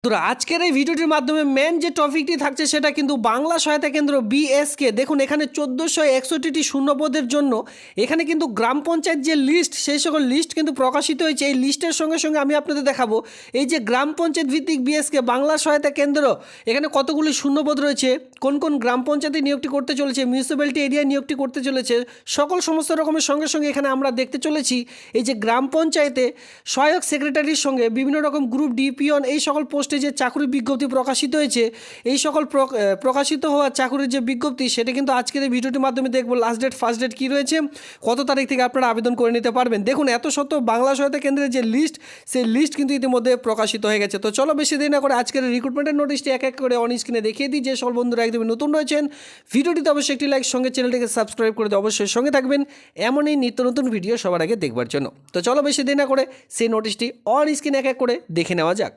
বন্ধুরা আজকের এই ভিডিওটির মাধ্যমে মেন যে টপিকটি থাকছে সেটা কিন্তু বাংলা সহায়তা কেন্দ্র বিএসকে। দেখুন এখানে 1461টি শূন্যপদের জন্য এখানে কিন্তু গ্রাম পঞ্চায়েত যে লিস্ট সেই সকল লিস্ট কিন্তু প্রকাশিত হয়েছে। এই লিস্টের সঙ্গে সঙ্গে আমি আপনাদের দেখাবো এই যে গ্রাম পঞ্চায়েত ভিত্তিক বিএসকে বাংলা সহায়তা কেন্দ্র এখানে কতগুলি শূন্যপদ রয়েছে, কোন কোন গ্রাম পঞ্চায়েতে নিয়োগটি করতে চলেছে, মিউনিসিপ্যালিটি এরিয়ায় নিয়োগটি করতে চলেছে, সকল সমস্ত রকমের সঙ্গে সঙ্গে এখানে আমরা দেখতে চলেছি এই যে গ্রাম পঞ্চায়েতে সহায়ক সেক্রেটারির সঙ্গে বিভিন্ন রকম গ্রুপ ডি পিওন এই সকল পোস্টে যে চাকরি বিজ্ঞপ্তি প্রকাশিত হয়েছে, এই সকল প্রকাশিত হওয়া চাকরির যে বিজ্ঞপ্তি সেটা কিন্তু আজকের এই ভিডিওটির মাধ্যমে দেখবো। লাস্ট ডেট ফার্স্ট ডেট কী রয়েছে, কত তারিখ থেকে আপনারা আবেদন করে নিতে পারবেন। দেখুন এত সত্ত্বেও বাংলা সহায়তা কেন্দ্রের যে লিস্ট সেই লিস্ট কিন্তু ইতিমধ্যে প্রকাশিত হয়ে গেছে। তো চলো বেশি দেরি না করে আজকের রিক্রুটমেন্টের নোটিশটি এক এক করে অন স্ক্রিনে দেখিয়ে দিই। যে সকল বন্ধুরা একদমই নতুন রয়েছেন ভিডিওটিতে অবশ্যই একটি লাইক সঙ্গে চ্যানেলটিকে সাবস্ক্রাইব করে দিয়ে অবশ্যই সঙ্গে থাকবেন এমনই নিত্য নতুন ভিডিও সবার আগে দেখবার জন্য। তো চলো বেশি দেরি না করে সেই নোটিশটি অন স্ক্রিনে এক এক করে দেখে নেওয়া যাক।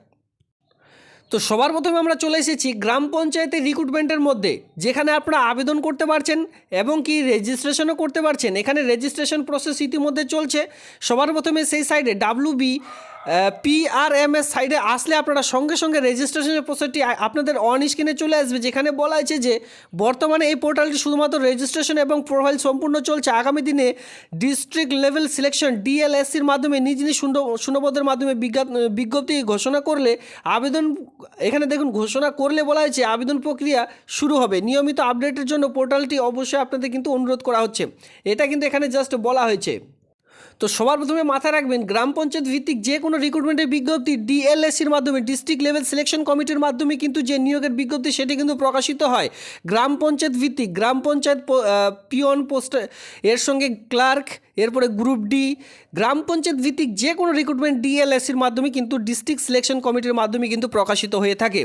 তো সবার প্রথমে আমরা চলে এসেছি গ্রাম পঞ্চায়েতের রিক্রুটমেন্টের মধ্যে, যেখানে আপনারা আবেদন করতে পারছেন এবং কি রেজিস্ট্রেশনও করতে পারছেন। এখানে রেজিস্ট্রেশন প্রসেস ইতিমধ্যে চলছে। সবার প্রথমে সেই সাইডে PRMS সাইডে আসলে আপনারা সঙ্গে সঙ্গে রেজিস্ট্রেশনের প্রসেসটি আপনাদের অন স্ক্রিনে চলে আসবে, যেখানে বলা আছে যে বর্তমানে এই পোর্টালটি শুধুমাত্র রেজিস্ট্রেশন এবং প্রোফাইল সম্পূর্ণ চলছে। আগামী দিনে ডিস্ট্রিক্ট লেভেল সিলেকশন DLSCর মাধ্যমে নিজ নিজ শূন্যপদের মাধ্যমে বিজ্ঞপ্তি ঘোষণা করলে আবেদন, এখানে দেখুন ঘোষণা করলে বলা হয়েছে আবেদন প্রক্রিয়া শুরু হবে। নিয়মিত আপডেটের জন্য পোর্টালটি অবশ্যই আপনাদের কিন্তু অনুরোধ করা হচ্ছে, এটা কিন্তু এখানে জাস্ট বলা হয়েছে। তো সবার প্রথমে মাথায় রাখবেন গ্রাম পঞ্চায়েত ভিত্তিক যে কোনো রিক্রুটমেন্টের বিজ্ঞপ্তি DLSCর মাধ্যমে ডিস্ট্রিক্ট লেভেল সিলেকশন কমিটির মাধ্যমে কিন্তু যে নিয়োগের বিজ্ঞপ্তি সেটি কিন্তু প্রকাশিত হয়। গ্রাম পঞ্চায়েত ভিত্তিক গ্রাম পঞ্চায়েত পিওন পোস্ট এর সঙ্গে ক্লার্ক, এরপরে গ্রুপ ডি, গ্রাম পঞ্চায়েত ভিত্তিক যে কোনো রিক্রুটমেন্ট DLSCর মাধ্যমে কিন্তু ডিস্ট্রিক্ট সিলেকশন কমিটির মাধ্যমে কিন্তু প্রকাশিত হয়ে থাকে।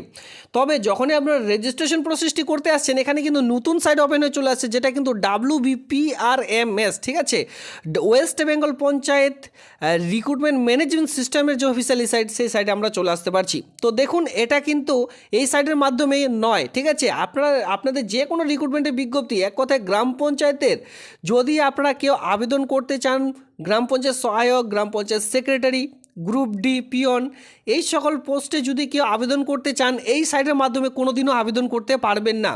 তবে যখনই আপনারা রেজিস্ট্রেশন প্রসেসটি করতে আসছেন এখানে কিন্তু নতুন সাইট ওপেন হয়ে চলে আসছে, যেটা কিন্তু WBPRMS, ঠিক আছে, West Bengal panchayat recruitment management সিস্টেমের যে অফিসিয়ালি সাইট সেই সাইটে আমরা চলে আসতে পারছি। তো দেখুন এটা কিন্তু এই সাইটের মাধ্যমে নয়, ঠিক আছে। আপনাদের যে কোনো রিক্রুটমেন্টের বিজ্ঞপ্তি, এক কথায় গ্রাম পঞ্চায়েতের যদি আপনারা কেউ আবেদন করতে চান, গ্রাম পঞ্চায়েত সহায়ক, গ্রাম পঞ্চায়েত সেক্রেটারি, গ্রুপ ডি পিওন এই সকল পোস্টে যদি কেউ আবেদন করতে চান এই সাইটের মাধ্যমে কোনো দিনও আবেদন করতে পারবেন না।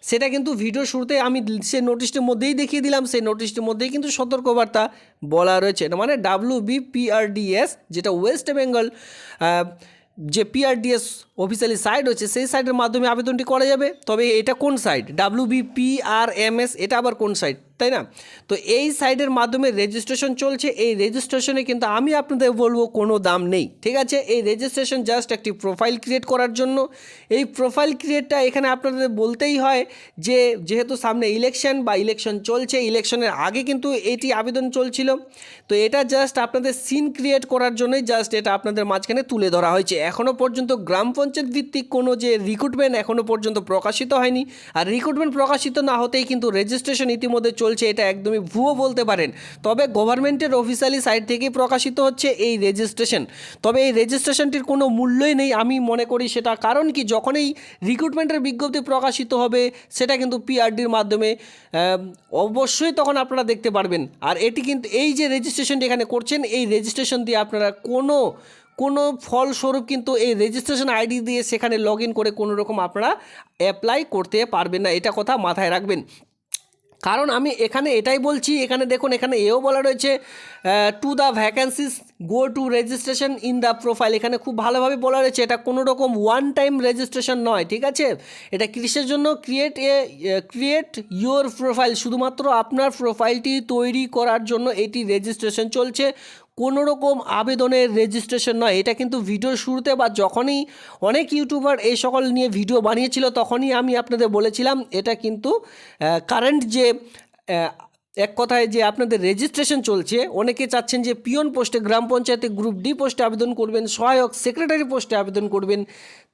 সেটা কিন্তু ভিডিও শুরুতে আমি সেই নোটিশটির মধ্যেই দেখিয়ে দিলাম, সেই নোটিশটির মধ্যেই কিন্তু সতর্কবার্তা বলা রয়েছে। মানে WBPRDS যেটা ওয়েস্ট বেঙ্গল যে PRDS অফিসিয়ালি সাইট হচ্ছে সেই সাইটের মাধ্যমে আবেদনটি করা যাবে। তবে এটা কোন সাইট, WBPRMS, এটা আবার কোন সাইট, তাই না? তো এই সাইটের মাধ্যমে রেজিস্ট্রেশন চলছে। এই রেজিস্ট্রেশনে কিন্তু আমি আপনাদের বলবো কোনো দাম নেই, ঠিক আছে। এই রেজিস্ট্রেশন জাস্ট একটি প্রোফাইল ক্রিয়েট করার জন্য। এই প্রোফাইল ক্রিয়েটটা এখানে আপনাদের বলতেই হয় যে যেহেতু সামনে ইলেকশন চলছে, ইলেকশনের আগে কিন্তু এটি আবেদন চলছিল, তো এটা জাস্ট আপনাদের সিন ক্রিয়েট করার জন্যই জাস্ট এটা আপনাদের মাঝখানে তুলে ধরা হয়েছে। এখনও পর্যন্ত গ্রাম পঞ্চায়েত ভিত্তিক কোনো যে রিক্রুটমেন্ট এখনও পর্যন্ত প্রকাশিত হয়নি, আর রিক্রুটমেন্ট প্রকাশিত না হতেই কিন্তু রেজিস্ট্রেশন ইতিমধ্যে চলছে, এটা একদমই ভুয়ো বলতে পারেন। তবে গভর্নমেন্টের অফিসিয়ালি সাইট থেকেই প্রকাশিত হচ্ছে এই রেজিস্ট্রেশন। তবে এই রেজিস্ট্রেশনটির কোনো মূল্যই নেই আমি মনে করি, সেটা কারণ কি, যখন এই রিক্রুটমেন্টের বিজ্ঞপ্তি প্রকাশিত হবে সেটা কিন্তু PRDর মাধ্যমে অবশ্যই তখন আপনারা দেখতে পারবেন। আর এটি কিন্তু এই যে রেজিস্ট্রেশনটি এখানে করছেন এই রেজিস্ট্রেশন দিয়ে আপনারা কোনো ফলস্বরূপ কিন্তু এই রেজিস্ট্রেশন ID দিয়ে সেখানে লগ ইন করে কোনো রকম আপনারা অ্যাপ্লাই করতে পারবেন না, এটা কথা মাথায় রাখবেন। কারণ আমি এখানে এটাই বলছি, এখানে দেখুন এখানে এও বলা রয়েছে to the vacancies go to registration in the profile, এখানে খুব ভালোভাবে বলা রয়েছে এটা কোনো রকম ওয়ান টাইম রেজিস্ট্রেশন নয়, ঠিক আছে। এটা কিসের জন্য, ক্রিয়েট ইয়োর প্রোফাইল, শুধুমাত্র আপনার প্রোফাইলটি তৈরি করার জন্য এটি রেজিস্ট্রেশন চলছে, কোনো রকম আবেদনের রেজিস্ট্রেশন নয়। এটা কিন্তু ভিডিওর শুরুতে বা যখনই অনেক ইউটিউবার এই সকল নিয়ে ভিডিও বানিয়েছিল তখনই আমি আপনাদের বলেছিলাম এটা কিন্তু কারেন্ট যে এক কথায় যে আপনাদের রেজিস্ট্রেশন চলছে। অনেকে চাচ্ছেন যে পিওন পোস্টে, গ্রাম পঞ্চায়েতে গ্রুপ ডি পোস্টে আবেদন করবেন, সহায়ক সেক্রেটারি পোস্টে আবেদন করবেন,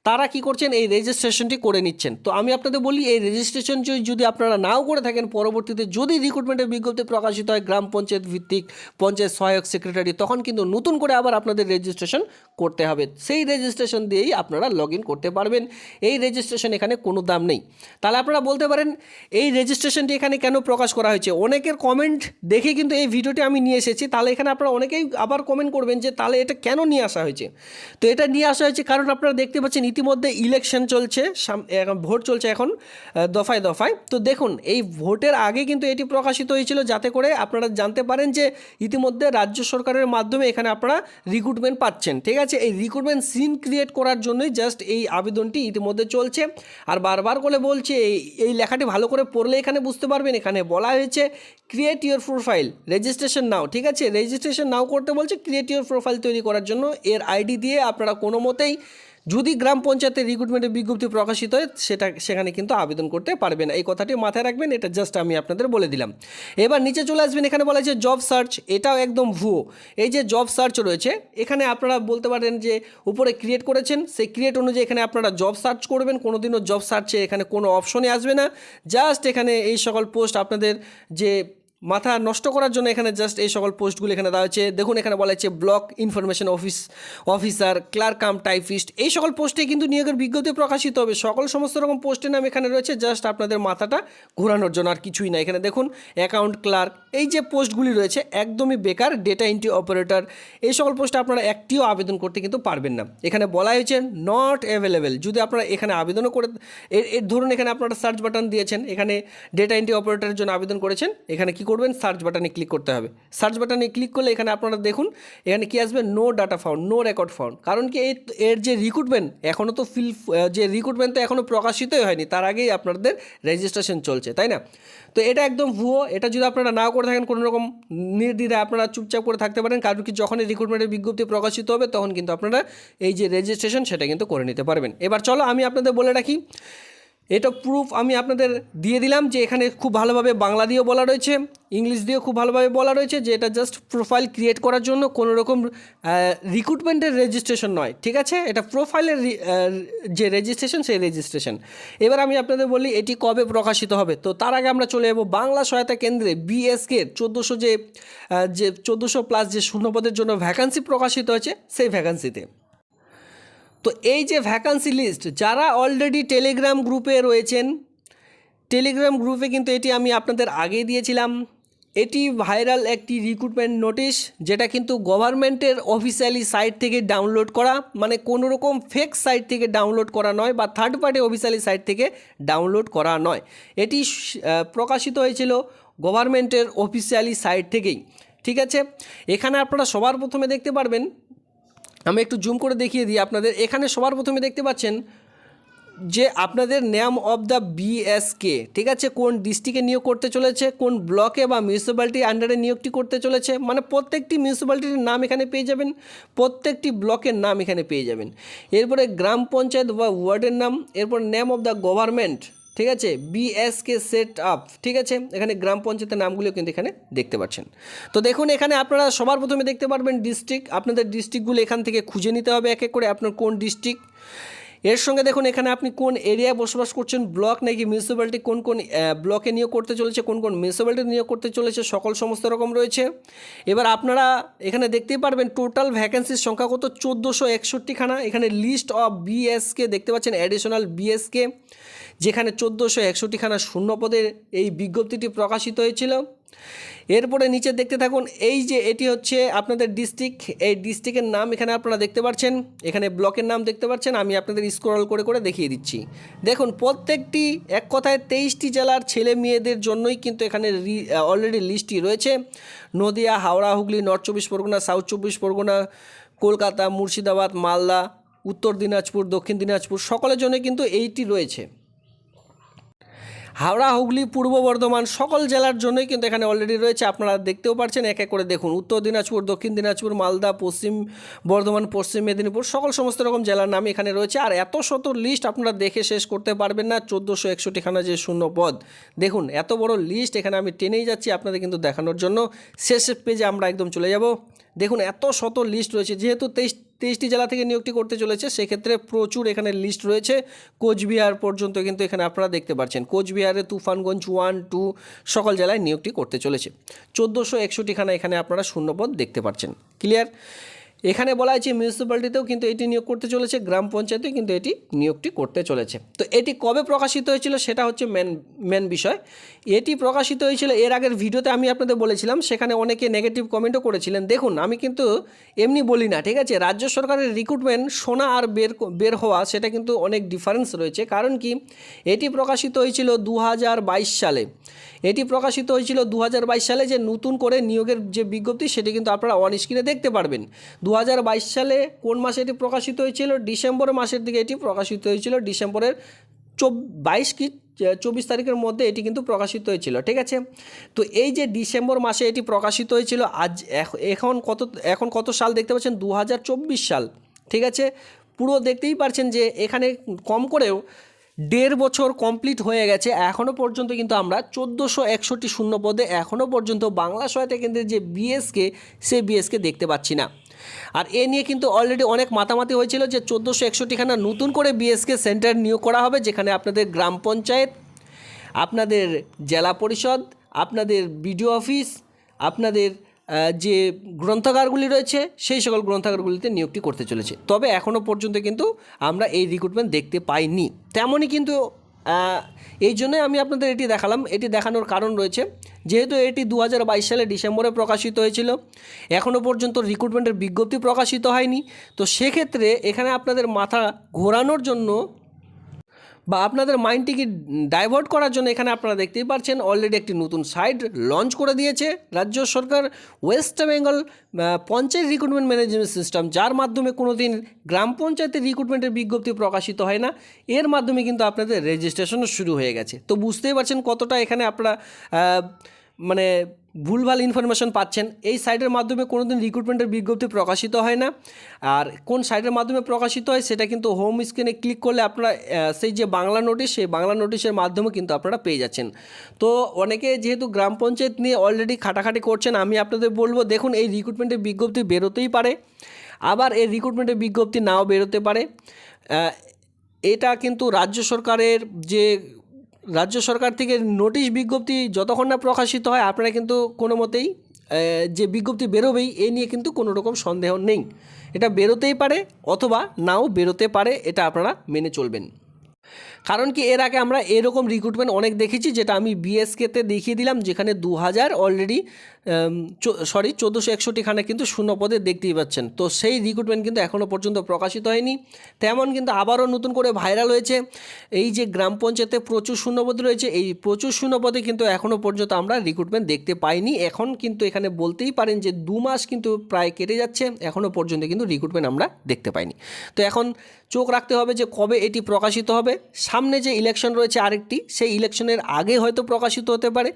তারা কি করছেন এই রেজিস্ট্রেশনটি করে নিচ্ছেন। তো আমি আপনাদের বলি এই রেজিস্ট্রেশন যদি আপনারা নাও করে থাকেন, পরবর্তীতে যদি রিক্রুটমেন্টের বিজ্ঞপ্তি প্রকাশিত হয় গ্রাম পঞ্চায়েত ভিত্তিক পঞ্চায়েত সহায়ক সেক্রেটারি, তখন কিন্তু নতুন করে আবার আপনাদের রেজিস্ট্রেশন করতে হবে। সেই রেজিস্ট্রেশন দিয়েই আপনারা লগ ইন করতে পারবেন। এই রেজিস্ট্রেশন এখানে কোনো দাম নেই। তাহলে আপনারা বলতে পারেন এই রেজিস্ট্রেশনটি এখানে কেন প্রকাশ করা হয়েছে। অনেকে অনেকের কমেন্ট দেখে কিন্তু এই ভিডিওটি আমি নিয়ে এসেছি। তাহলে এখানে আপনারা অনেকেই আবার কমেন্ট করবেন যে তাহলে এটা কেন নিয়ে আসা হয়েছে। তো এটা নিয়ে আসা হয়েছে কারণ আপনারা দেখতে পাচ্ছেন ইতিমধ্যে ইলেকশন চলছে, ভোট চলছে এখন দফায় দফায়। তো দেখুন এই ভোটের আগে কিন্তু এটি প্রকাশিত হয়েছিল যাতে করে আপনারা জানতে পারেন যে ইতিমধ্যে রাজ্য সরকারের মাধ্যমে এখানে আপনারা রিক্রুটমেন্ট পাচ্ছেন। ঠিক আছে, এই রিক্রুটমেন্ট সিন ক্রিয়েট করার জন্যই জাস্ট এই আবেদনটি ইতিমধ্যে চলছে। আর বারবার করে বলছে এই লেখাটি ভালো করে পড়লে এখানে বুঝতে পারবেন। এখানে বলা হয়েছে ক্রিয়েট ইউর প্রোফাইল, রেজিস্ট্রেশন নাও। ঠিক আছে, রেজিস্ট্রেশন নাও করতে বলছে ক্রিয়েট ইউর প্রোফাইল তৈরি করার জন্য। এর আইডি দিয়ে আপনারা কোনো মতেই যদি গ্রাম পঞ্চায়েতের রিক্রুটমেন্টের বিজ্ঞপ্তি প্রকাশিত হয় সেখানে কিন্তু আবেদন করতে পারবে না। এই কথাটি মাথায় রাখবেন, এটা জাস্ট আমি আপনাদের বলে দিলাম। এবার নিচে চলে আসবেন, এখানে বলা হয়েছে জব সার্চ, এটাও একদম ভুয়ো। এই যে জব সার্চ রয়েছে এখানে আপনারা বলতে পারেন যে উপরে ক্রিয়েট করেছেন, সেই ক্রিয়েট অনুযায়ী এখানে আপনারা জব সার্চ করবেন। কোনোদিনও জব সার্চে এখানে কোনো অপশনই আসবে না। জাস্ট এখানে এই সকল পোস্ট আপনাদের যে মাথা নষ্ট করার জন্য এখানে জাস্ট এই সকল পোস্টগুলো এখানে দেওয়া হচ্ছে। দেখুন এখানে বলা হচ্ছে block information officer, clerk cum typist, এই সকল পোস্টে কিন্তু নিয়োগের বিজ্ঞপ্তি প্রকাশিত হবে। সমস্ত রকম পোস্টের নাম এখানে রয়েছে, জাস্ট আপনাদের মাথাটা ঘোরানোর জন্য, আর কিছুই না। এখানে দেখুন অ্যাকাউন্ট ক্লার্ক, এই যে পোস্টগুলি রয়েছে একদমই বেকার। ডেটা এন্ট্রি অপারেটর, এই সকল পোস্টে আপনারা একটিও আবেদন করতে কিন্তু পারবেন না। এখানে বলা হয়েছে নট অ্যাভেলেবেল। যদি আপনারা এখানে আবেদনও করে ধরুন এখানে আপনারা সার্চ বাটন দিয়েছেন, এখানে ডেটা এন্ট্রি অপারেটরের জন্য আবেদন করেছেন, এখানে কি করবেন সার্চ বাটনে ক্লিক করতে হবে। সার্চ বাটনে ক্লিক করলে এখানে আপনারা দেখুন এখানে কি আসবে, no data found, no record found. কারণ কি এর যে রিক্রুটমেন্ট এখনও তো রিক্রুটমেন্ট তো এখনও প্রকাশিতই হয়নি, তার আগেই আপনাদের রেজিস্ট্রেশন চলছে, তাই না? তো এটা একদম ভুয়ো। এটা যদি আপনারা নাও করে থাকেন কোনো রকম নির্দ্বিধায় আপনারা চুপচাপ করে থাকতে পারেন, কারণ কি যখনই রিক্রুটমেন্টের বিজ্ঞপ্তি প্রকাশিত হবে তখন কিন্তু আপনারা এই যে রেজিস্ট্রেশন সেটা কিন্তু করে নিতে পারবেন। এবার চলো আমি আপনাদের বলে রাখি, এটা প্রুফ আমি আপনাদের দিয়ে দিলাম যে এখানে খুব ভালোভাবে বাংলা দিয়েও বলা রয়েছে, ইংলিশ দিয়েও খুব ভালোভাবে বলা রয়েছে যে এটা জাস্ট প্রোফাইল ক্রিয়েট করার জন্য, কোনো রকম রিক্রুটমেন্টের রেজিস্ট্রেশন নয়। ঠিক আছে, এটা প্রোফাইলের যে রেজিস্ট্রেশন সেই রেজিস্ট্রেশন। এবার আমি আপনাদের বলি এটি কবে প্রকাশিত হবে। তো তার আগে আমরা চলে যাবো বাংলা সহায়তা কেন্দ্রে বিএসকে 1400 যে 1400+ যে শূন্যপদের জন্য ভ্যাকান্সি প্রকাশিত হয়েছে সেই ভ্যাকান্সিতে। তো এই যে ভ্যাকান্সি লিস্ট, যারা অলরেডি টেলিগ্রাম গ্রুপে রয়েছেন, টেলিগ্রাম গ্রুপে কিন্তু এটি আমি আপনাদের আগেই দিয়েছিলাম। এটি ভাইরাল একটি রিক্রুটমেন্ট নোটিশ, যেটা কিন্তু গভর্নমেন্টের অফিসিয়ালি সাইট থেকে ডাউনলোড করা, মানে কোনো রকম ফেক সাইট থেকে ডাউনলোড করা নয় বা থার্ড পার্টি অফিসিয়ালি সাইট থেকে ডাউনলোড করা নয়। এটি প্রকাশিত হয়েছিল গভর্নমেন্টের অফিসিয়ালি সাইট থেকেই। ঠিক আছে, এখানে আপনারা সবার প্রথমে দেখতে পারবেন, আমি একটু জুম করে দেখিয়ে দিই আপনাদের। এখানে সবার প্রথমে দেখতে পাচ্ছেন যে আপনাদের নেম অফ দ্য বিএসকে, ঠিক আছে, কোন ডিস্ট্রিক্টে নিয়োগ করতে চলেছে, কোন ব্লকে বা মিউনিসিপ্যালিটির আন্ডারে নিয়োগটি করতে চলেছে, মানে প্রত্যেকটি মিউনিসিপ্যালিটির নাম এখানে পেয়ে যাবেন, প্রত্যেকটি ব্লকের নাম এখানে পেয়ে যাবেন। এরপরে গ্রাম পঞ্চায়েত বা ওয়ার্ডের নাম, এরপর নেম অফ দ্য গভর্নমেন্ট, ঠিক আছে, বিএসকে সেট আপ, ঠিক আছে, এখানে গ্রাম পঞ্চায়েতের নামগুলো কিন্তু এখানে দেখতে পাচ্ছেন। তো দেখুন এখানে আপনারা সবার প্রথমে দেখতে পারবেন ডিস্ট্রিক্ট, আপনাদের ডিস্ট্রিক্টগুলো এখান থেকে খুঁজে নিতে হবে এক এক করে, আপনার কোন ডিস্ট্রিক্ট। এর সঙ্গে দেখুন এখানে আপনি কোন এরিয়ায় বসবাস করছেন, ব্লক নাকি মিউনিসিপ্যালিটি, কোন কোন ব্লকে নিয়োগ করতে চলেছে, কোন কোন মিউনিসিপ্যালিটি নিয়োগ করতে চলেছে, সমস্ত রকম রয়েছে। এবার আপনারা এখানে দেখতেই পারবেন টোটাল ভ্যাকেন্সির সংখ্যা কত, 1461খানা। এখানে লিস্ট অফ বিএসকে দেখতে পাচ্ছেন, অ্যাডিশনাল বিএসকে, যেখানে 1461খানা শূন্যপদের এই বিজ্ঞপ্তিটি প্রকাশিত হয়েছিল। এরপরে নিচে দেখতে থাকুন, এই যে এটি হচ্ছে আপনাদের ডিস্ট্রিক্ট, এই ডিস্ট্রিক্টের নাম এখানে আপনারা দেখতে পাচ্ছেন, এখানে ব্লকের নাম দেখতে পাচ্ছেন। আমি আপনাদের স্ক্রল করে করে দেখিয়ে দিচ্ছি। দেখুন প্রত্যেকটি এক কথায় 23টি জেলার ছেলে মেয়েদের জন্যই কিন্তু এখানে অলরেডি লিস্টটি রয়েছে। নদিয়া, হাওড়া, হুগলি, নর্থ 24 পরগনা, সাউথ 24 পরগনা, কলকাতা, মুর্শিদাবাদ, মালদা, উত্তর দিনাজপুর, দক্ষিণ দিনাজপুর, সকলের জন্য কিন্তু এইটি রয়েছে। হাওড়া, হুগলি, পূর্ব বর্ধমান সকল জেলার জন্যই কিন্তু এখানে অলরেডি রয়েছে। আপনারা দেখতেও পাচ্ছেন এক এক করে দেখুন, উত্তর দিনাজপুর, দক্ষিণ দিনাজপুর, মালদা, পশ্চিম বর্ধমান, পশ্চিম মেদিনীপুর, সমস্ত রকম জেলার নাম এখানে রয়েছে। আর এত শত লিস্ট আপনারা দেখে শেষ করতে পারবেন না, 1461খানা যে শূন্য পদ। দেখুন এত বড় লিস্ট, এখানে আমি টেনেই যাচ্ছি আপনাদের কিন্তু দেখানোর জন্য। শেষ পেজে আমরা একদম চলে যাব। দেখুন এত শত লিস্ট রয়েছে, যেহেতু 23টি জেলা থেকে নিয়োগটি করতে চলেছে, সেক্ষেত্রে প্রচুর এখানে লিস্ট রয়েছে। কোচবিহার পর্যন্ত কিন্তু এখানে আপনারা দেখতে পাচ্ছেন, কোচবিহারে তুফানগঞ্জ 1, 2 সকল জেলায় নিয়োগটি করতে চলেছে। 1461খানা এখানে আপনারা শূন্যপদ দেখতে পাচ্ছেন। ক্লিয়ার? এখানে বলা হয়েছে মিউনিসিপ্যালিটিতেও কিন্তু এটি নিয়োগ করতে চলেছে, গ্রাম পঞ্চায়েতেও কিন্তু এটি নিয়োগটি করতে চলেছে। তো এটি কবে প্রকাশিত হয়েছিল সেটা হচ্ছে মেন বিষয়। এটি প্রকাশিত হয়েছিল এর আগের ভিডিওতে আমি আপনাদের বলেছিলাম, সেখানে অনেকে নেগেটিভ কমেন্টও করেছিলেন। দেখুন আমি কিন্তু এমনি বলি না, ঠিক আছে, রাজ্য সরকারের রিক্রুটমেন্ট শোনা আর বের হওয়া সেটা কিন্তু অনেক ডিফারেন্স রয়েছে। কারণ কি, এটি প্রকাশিত হয়েছিল 2022 সালে। এটি প্রকাশিত হয়েছিল 2022 সালে, যে নতুন করে নিয়োগের যে বিজ্ঞপ্তি সেটি কিন্তু আপনারা অন স্ক্রিনে দেখতে পারবেন। 2022 সালে কোন মাসে এটি প্রকাশিত হয়েছিল? ডিসেম্বর মাসের দিকে এটি প্রকাশিত হয়েছিল। ডিসেম্বরের 24 তারিখের মধ্যে এটি কিন্তু প্রকাশিত হয়েছিল, ঠিক আছে। তো এই যে ডিসেম্বর মাসে এটি প্রকাশিত হয়েছিল, এখন কত সাল দেখতে পাচ্ছেন? 2024 সাল, ঠিক আছে। পুরো দেখতেই পারছেন যে এখানে কম করেও 1.5 বছর কমপ্লিট হয়ে গেছে, এখনও পর্যন্ত কিন্তু আমরা 1461 শূন্য পদে এখনও পর্যন্ত বাংলা সহায়তা কেন্দ্রের যে বিএসকে, সেই বিএসকে দেখতে পাচ্ছি না। আর এ নিয়ে কিন্তু অলরেডি অনেক মাতামাতি হয়েছিল যে 1461খানা নতুন করে বিএসকে সেন্টার নিয়োগ করা হবে, যেখানে আপনাদের গ্রাম পঞ্চায়েত, আপনাদের জেলা পরিষদ, আপনাদের বিডিও অফিস, আপনাদের যে গ্রন্থাগারগুলি রয়েছে সেই সকল গ্রন্থাগারগুলিতে নিয়োগটি করতে চলেছে। তবে এখনও পর্যন্ত কিন্তু আমরা এই রিক্রুটমেন্ট দেখতে পাইনি। তেমনই কিন্তু এই জন্যই আমি আপনাদের এটি দেখালাম। এটি দেখানোর কারণ রয়েছে, যেহেতু এটি 2022 সালে ডিসেম্বরে প্রকাশিত হয়েছিল, এখনও পর্যন্ত রিক্রুটমেন্টের বিজ্ঞপ্তি প্রকাশিত হয়নি। তো সেক্ষেত্রে এখানে আপনাদের মাথা ঘোরানোর জন্য বা আপনাদের মাইন্ডটিকে ডাইভার্ট করার জন্য এখানে আপনারা দেখতেই পাচ্ছেন অলরেডি একটি নতুন সাইট লঞ্চ করে দিয়েছে রাজ্য সরকার, West Bengal panchayat recruitment management system, যার মাধ্যমে কোনো দিন গ্রাম পঞ্চায়েতের রিক্রুটমেন্টের বিজ্ঞপ্তি প্রকাশিত হয় না। এর মাধ্যমে কিন্তু আপনাদের রেজিস্ট্রেশনও শুরু হয়ে গেছে। তো বুঝতেই পারছেন কতটা এখানে আপনারা মানে ভুলভাল ইনফরমেশন পাচ্ছেন। এই সাইটের মাধ্যমে কোনো দিন রিক্রুটমেন্টের বিজ্ঞপ্তি প্রকাশিত হয় না। আর কোন সাইটের মাধ্যমে প্রকাশিত হয় সেটা কিন্তু হোম স্ক্রিনে ক্লিক করলে আপনারা সেই যে বাংলা নোটিশ, সেই বাংলা নোটিশের মাধ্যমে কিন্তু আপনারা পেয়ে যাচ্ছেন। তো অনেকে যেহেতু গ্রাম পঞ্চায়েত নিয়ে অলরেডি খাটাখাটি করছেন, আমি আপনাদের বলবো দেখুন এই রিক্রুটমেন্টের বিজ্ঞপ্তি বেরোতেই পারে, আবার এই রিক্রুটমেন্টের বিজ্ঞপ্তি নাও বেরোতে পারে। এটা কিন্তু রাজ্য সরকার থেকে নোটিশ বিজ্ঞপ্তি যতক্ষণ না প্রকাশিত হয় আপনারা কিন্তু কোনো মতেই যে বিজ্ঞপ্তি বেরোবেই এ নিয়ে কিন্তু কোনো রকম সন্দেহ নেই। এটা বেরোতেই পারে অথবা নাও বেরোতে পারে, এটা আপনারা মেনে চলবেন। কারণ কি, এর আগে আমরা এরকম রিক্রুটমেন্ট অনেক দেখেছি, যেটা আমি বিএসকেতে দেখিয়ে দিলাম, যেখানে 1461খানা কিন্তু শূন্য পদে দেখতেই পাচ্ছেন। তো সেই রিক্রুটমেন্ট কিন্তু এখনও পর্যন্ত প্রকাশিত হয়নি। তেমন কিন্তু আবারও নতুন করে ভাইরাল হয়েছে এই যে গ্রাম পঞ্চায়েতে প্রচুর শূন্যপদ রয়েছে, এই প্রচুর শূন্যপদে কিন্তু এখনও পর্যন্ত আমরা রিক্রুটমেন্ট দেখতে পাইনি। এখন কিন্তু এখানে বলতেই পারেন যে 2 মাস কিন্তু প্রায় কেটে যাচ্ছে, এখনও পর্যন্ত কিন্তু রিক্রুটমেন্ট আমরা দেখতে পাইনি। তো এখন চোখ রাখতে হবে যে কবে এটি প্রকাশিত হবে। সামনে যে ইলেকশন রয়েছে আরেকটি, সেই ইলেকশনের আগে হয়তো প্রকাশিত হতে পারে,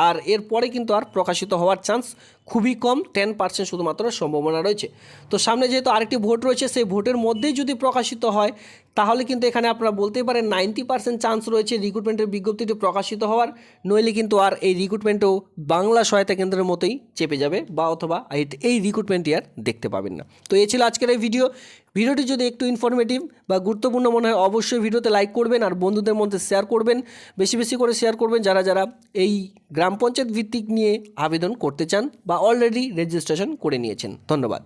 আর এরপরে কিন্তু আর প্রকাশিত হওয়ার চান্স খুবই কম, 10% শুধুমাত্র সম্ভাবনা রয়েছে। তো সামনে যেহেতু আরেকটি ভোট রয়েছে, সেই ভোটের মধ্যেই যদি প্রকাশিত হয় তাহলে কিন্তু এখানে আপনারা বলতেই পারেন 90% চান্স রয়েছে রিক্রুটমেন্টের বিজ্ঞপ্তিটি প্রকাশিত হওয়ার, নইলে কিন্তু আর এই রিক্রুটমেন্টও বাংলা সহায়তা কেন্দ্রের মতোই চেপে যাবে, বা অথবা এই রিক্রুটমেন্টটি আর দেখতে পাবেন না। তো এই ছিল আজকের এই ভিডিওটি যদি একটু ইনফরমেটিভ বা গুরুত্বপূর্ণ মনে হয় অবশ্যই ভিডিওতে লাইক করবেন আর বন্ধুদের মধ্যে শেয়ার করবেন, বেশি বেশি করে শেয়ার করবেন যারা এই গ্রাম পঞ্চায়েত ভিত্তিক নিয়ে আবেদন করতে চান বা অলরেডি রেজিস্ট্রেশন করে নিয়েছেন। ধন্যবাদ।